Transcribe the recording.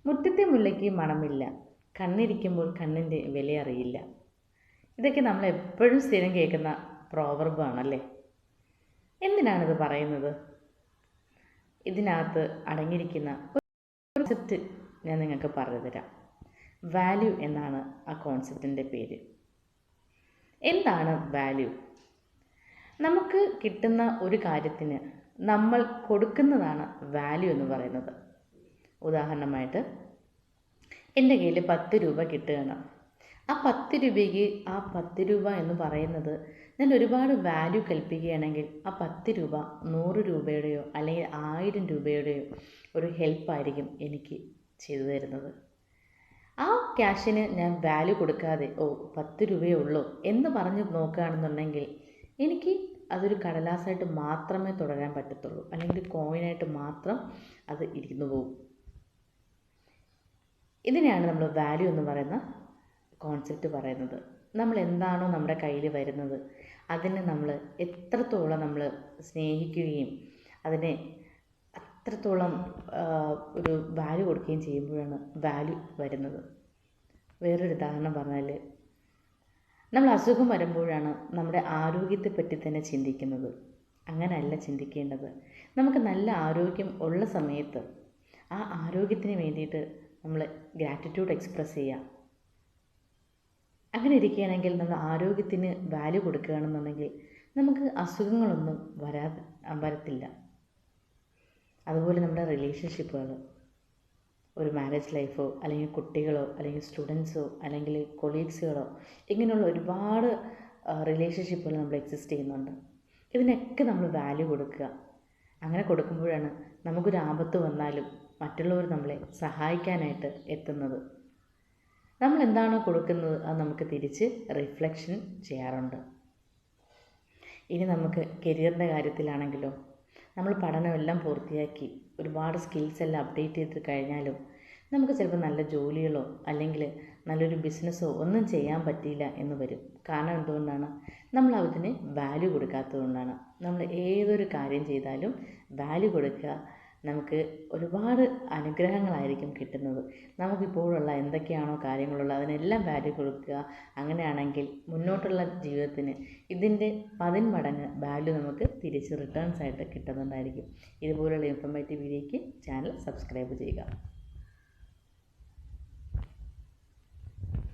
മുറ്റത്തെ മുല്ലയ്ക്ക് മണമില്ല, കണ്ണിരിക്കുമ്പോൾ കണ്ണിൻ്റെ വില അറിയില്ല. ഇതൊക്കെ നമ്മൾ എപ്പോഴും സ്ഥിരം കേൾക്കുന്ന പ്രോവർബാണല്ലേ. എന്തിനാണിത് പറയുന്നത്? ഇതിനകത്ത് അടങ്ങിയിരിക്കുന്ന ഒരു കോൺസെപ്റ്റ് ഞാൻ നിങ്ങൾക്ക് പറഞ്ഞു തരാം. വാല്യൂ എന്നാണ് ആ കോൺസെപ്റ്റിൻ്റെ പേര്. എന്താണ് വാല്യൂ? നമുക്ക് കിട്ടുന്ന ഒരു കാര്യത്തിന് നമ്മൾ കൊടുക്കുന്നതാണ് വാല്യൂ എന്ന് പറയുന്നത്. ഉദാഹരണമായിട്ട് എൻ്റെ കയ്യിൽ 10 രൂപ കിട്ടുകയാണ്. ആ 10 രൂപയ്ക്ക് ആ 10 രൂപ എന്ന് പറയുന്നത് ഞാൻ ഒരുപാട് വാല്യൂ കൽപ്പിക്കുകയാണെങ്കിൽ ആ 10 രൂപ 100 രൂപയുടെയോ അല്ലെങ്കിൽ 1000 രൂപയുടെയോ ഒരു ഹെൽപ്പായിരിക്കും എനിക്ക് ചെയ്തു തരുന്നത്. ആ ക്യാഷിന് ഞാൻ വാല്യൂ കൊടുക്കാതെ 10 രൂപയേ ഉള്ളൂ എന്ന് പറഞ്ഞ് നോക്കുകയാണെന്നുണ്ടെങ്കിൽ എനിക്ക് അതൊരു കടലാസായിട്ട് മാത്രമേ തുടരാൻ പറ്റത്തുള്ളൂ, അല്ലെങ്കിൽ കോയിനായിട്ട് മാത്രം അത് ഇരുന്നു പോകും. ഇതിനെയാണ് നമ്മൾ വാല്യൂ എന്ന് പറയുന്ന കോൺസെപ്റ്റ് പറയുന്നത്. നമ്മൾ എന്താണോ നമ്മുടെ കയ്യിൽ വരുന്നത് അതിനെ നമ്മൾ എത്രത്തോളം നമ്മൾ സ്നേഹിക്കുകയും അതിനെ അത്രത്തോളം ഒരു വാല്യൂ കൊടുക്കുകയും ചെയ്യുമ്പോഴാണ് വാല്യൂ വരുന്നത്. വേറൊരു ഉദാഹരണം പറഞ്ഞാൽ, നമ്മൾ അസുഖം വരുമ്പോഴാണ് നമ്മുടെ ആരോഗ്യത്തെപ്പറ്റി തന്നെ ചിന്തിക്കുന്നത്. അങ്ങനെയല്ല ചിന്തിക്കേണ്ടത്. നമുക്ക് നല്ല ആരോഗ്യം ഉള്ള സമയത്ത് ആ ആരോഗ്യത്തിന് വേണ്ടിയിട്ട് നമ്മൾ ഗ്രാറ്റിറ്റ്യൂഡ് എക്സ്പ്രസ് ചെയ്യുക. അങ്ങനെ ഇരിക്കുകയാണെങ്കിൽ നമ്മൾ ആരോഗ്യത്തിന് വാല്യൂ കൊടുക്കുകയാണെന്നുണ്ടെങ്കിൽ നമുക്ക് അസുഖങ്ങളൊന്നും വരത്തില്ല. അതുപോലെ നമ്മുടെ റിലേഷൻഷിപ്പുകൾ, ഒരു മാരേജ് ലൈഫോ അല്ലെങ്കിൽ കുട്ടികളോ അല്ലെങ്കിൽ സ്റ്റുഡൻസോ അല്ലെങ്കിൽ കൊളീഗ്സുകളോ ഇങ്ങനെയുള്ള ഒരുപാട് റിലേഷൻഷിപ്പുകൾ നമ്മൾ എക്സിസ്റ്റ് ചെയ്യുന്നുണ്ട്. ഇതിനൊക്കെ നമ്മൾ വാല്യൂ കൊടുക്കുക. അങ്ങനെ കൊടുക്കുമ്പോഴാണ് നമുക്കൊരു ആപത്ത് വന്നാലും മറ്റുള്ളവർ നമ്മളെ സഹായിക്കാനായിട്ട് എത്തുന്നത്. നമ്മൾ എന്താണോ കൊടുക്കുന്നത് അത് നമുക്ക് തിരിച്ച് റിഫ്ലക്ഷൻ ചെയ്യാറുണ്ട്. ഇനി നമുക്ക് കരിയറിൻ്റെ കാര്യത്തിലാണെങ്കിലോ, നമ്മൾ പഠനമെല്ലാം പൂർത്തിയാക്കി ഒരുപാട് സ്കിൽസ് എല്ലാം അപ്ഡേറ്റ് ചെയ്ത് കഴിഞ്ഞാലും നമുക്ക് ചിലപ്പോൾ നല്ല ജോലികളോ അല്ലെങ്കിൽ നല്ലൊരു ബിസിനസ്സോ ഒന്നും ചെയ്യാൻ പറ്റിയില്ല എന്ന് വരും. കാരണം എന്തുകൊണ്ടാണ്? നമ്മൾ അതിന് വാല്യൂ കൊടുക്കാത്തതുകൊണ്ടാണ്. നമ്മൾ ഏതൊരു കാര്യം ചെയ്താലും വാല്യൂ കൊടുക്കുക. നമുക്ക് ഒരുപാട് അനുഗ്രഹങ്ങളായിരിക്കും കിട്ടുന്നത്. നമുക്കിപ്പോഴുള്ള എന്തൊക്കെയാണോ കാര്യങ്ങളുള്ളത് അതിനെല്ലാം വാല്യൂ കൊടുക്കുക. അങ്ങനെയാണെങ്കിൽ മുന്നോട്ടുള്ള ജീവിതത്തിന് ഇതിൻ്റെ 10 മടങ്ങ് വാല്യൂ നമുക്ക് തിരിച്ച് റിട്ടേൺസ് ആയിട്ട് കിട്ടുന്നുണ്ടായിരിക്കും. ഇതുപോലുള്ള ഇൻഫോർമേറ്റീവ് വീഡിയോയ്ക്ക് ചാനൽ സബ്സ്ക്രൈബ് ചെയ്യുക.